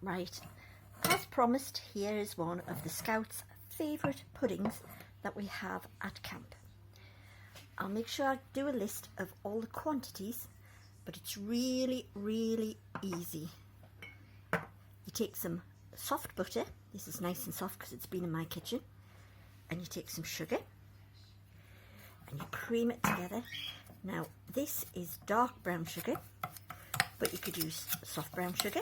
Right, as promised, here is one of the Scouts' favourite puddings that we have at camp. I'll make sure I do a list of all the quantities, but it's really, really easy. You take some soft butter. This is nice and soft because it's been in my kitchen. And you take some sugar and you cream it together. Now, this is dark brown sugar, but you could use soft brown sugar,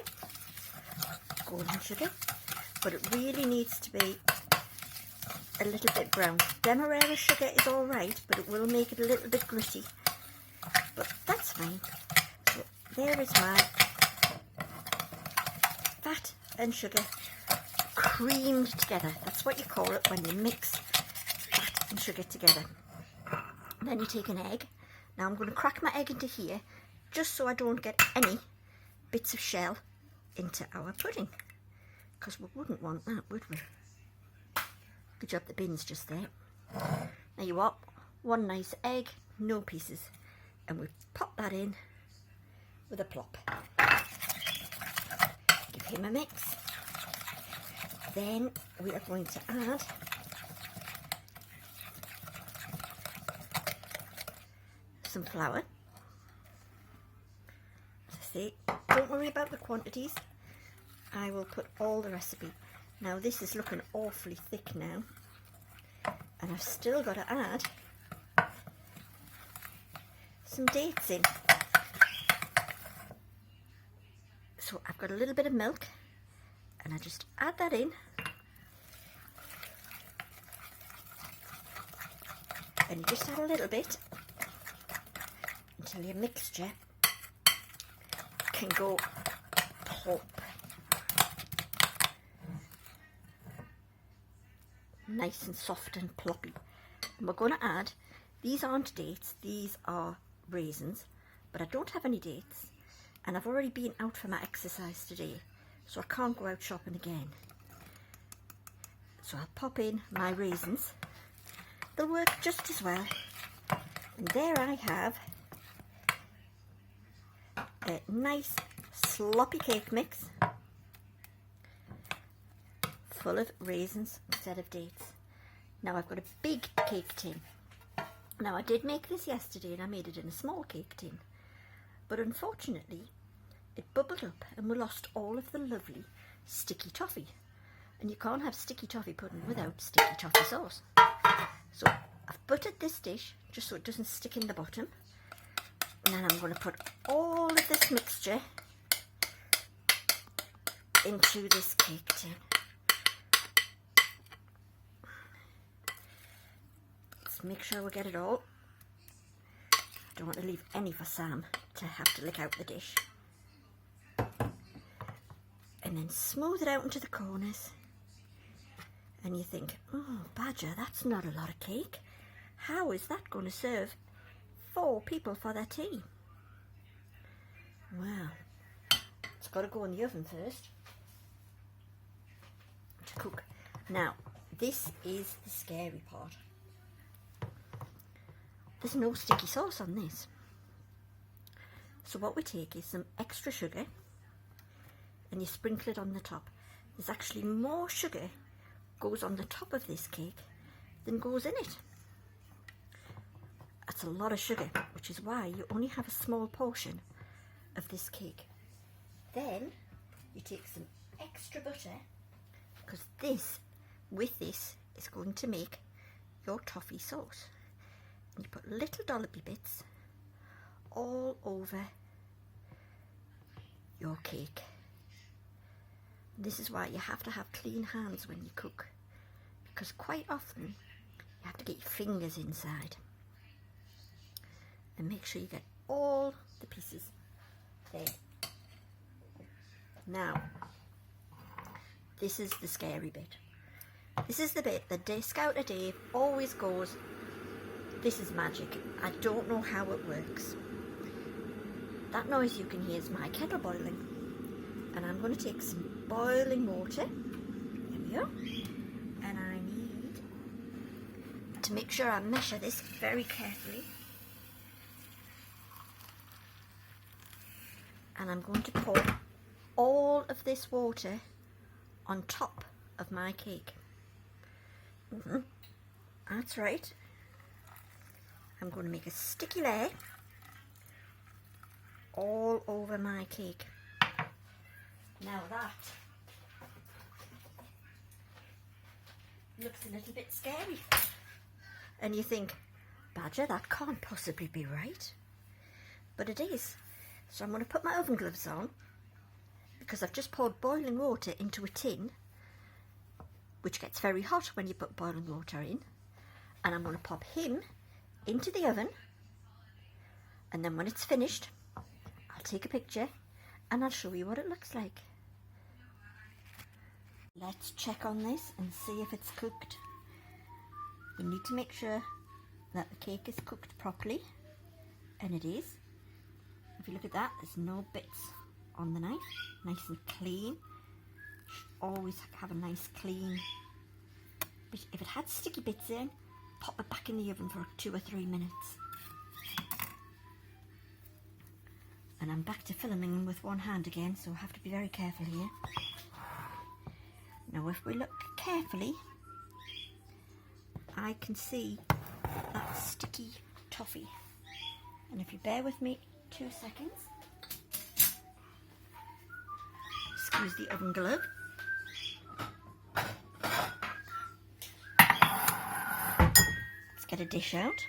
golden sugar, but it really needs to be a little bit brown. Demerara sugar is all right, but it will make it a little bit gritty, but that's fine. So there is my fat and sugar creamed together. That's what you call it when you mix fat and sugar together. Then you take an egg. Now I'm going to crack my egg into here just so I don't get any bits of shell into our pudding, because we wouldn't want that, would we? Good job the bin's just there. Now you want one nice egg, no pieces, and we pop that in with a plop. Give him a mix. Then we are going to add some flour. As I say, don't worry about the quantities. I will put all the recipe. Now this is looking awfully thick now, and I've still got to add some dates in. So I've got a little bit of milk, and I just add that in, and you just add a little bit until your mixture can go plop. Nice and soft and ploppy. And we're going to add, these aren't dates, these are raisins, but I don't have any dates, and I've already been out for my exercise today, so I can't go out shopping again. So I'll pop in my raisins. They'll work just as well. And there I have a nice sloppy cake mix full of raisins instead of dates. Now I've got a big cake tin. Now I did make this yesterday and I made it in a small cake tin, but unfortunately it bubbled up and we lost all of the lovely sticky toffee, and you can't have sticky toffee pudding without sticky toffee sauce. So I've buttered this dish just so it doesn't stick in the bottom, and then I'm going to put all of this mixture into this cake tin. Let's make sure we get it all. I don't want to leave any for Sam to have to lick out the dish. And then smooth it out into the corners. And you think, oh, Badger, that's not a lot of cake. How is that going to serve 4 people for their tea? Well, it's got to go in the oven first to cook. Now, this is the scary part. There's no sticky sauce on this. So what we take is some extra sugar and you sprinkle it on the top. There's actually more sugar goes on the top of this cake than goes in it. That's a lot of sugar, which is why you only have a small portion of this cake. Then you take some extra butter, because this, with this, is going to make your toffee sauce. And you put little dollopy bits all over your cake. This is why you have to have clean hands when you cook, because quite often you have to get your fingers inside. And make sure you get all the pieces there. Now, this is the scary bit. This is the bit that Scouter Dave always goes, this is magic. I don't know how it works. That noise you can hear is my kettle boiling. And I'm going to take some boiling water. There we go. And I need to make sure I measure this very carefully. And I'm going to pour all of this water on top of my cake. That's right. I'm going to make a sticky layer all over my cake. Now that looks a little bit scary. And you think, Badger, that can't possibly be right. But it is. So I'm going to put my oven gloves on, because I've just poured boiling water into a tin, which gets very hot when you put boiling water in. And I'm going to pop him into the oven, and then when it's finished, I'll take a picture and I'll show you what it looks like. Let's check on this and see if it's cooked. We need to make sure that the cake is cooked properly, and it is. If you look at that, there's no bits on the knife, nice and clean. Should always have a nice clean. But if it had sticky bits in, pop it back in the oven for 2 or 3 minutes. And I'm back to filming with one hand again, so I have to be very careful here. Now if we look carefully, I can see that sticky toffee. And if you bear with me 2 seconds, excuse the oven glove. Let's get a dish out.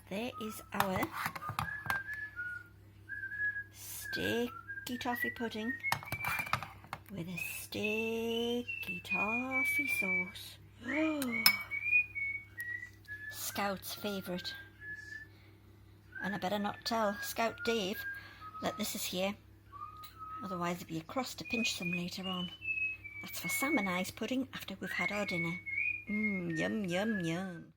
There is our sticky toffee pudding with a sticky toffee sauce. Scout's favourite. And I better not tell Scout Dave that this is here, otherwise he'll be across to pinch some later on. That's for Sam and I's pudding after we've had our dinner. Yum, yum, yum.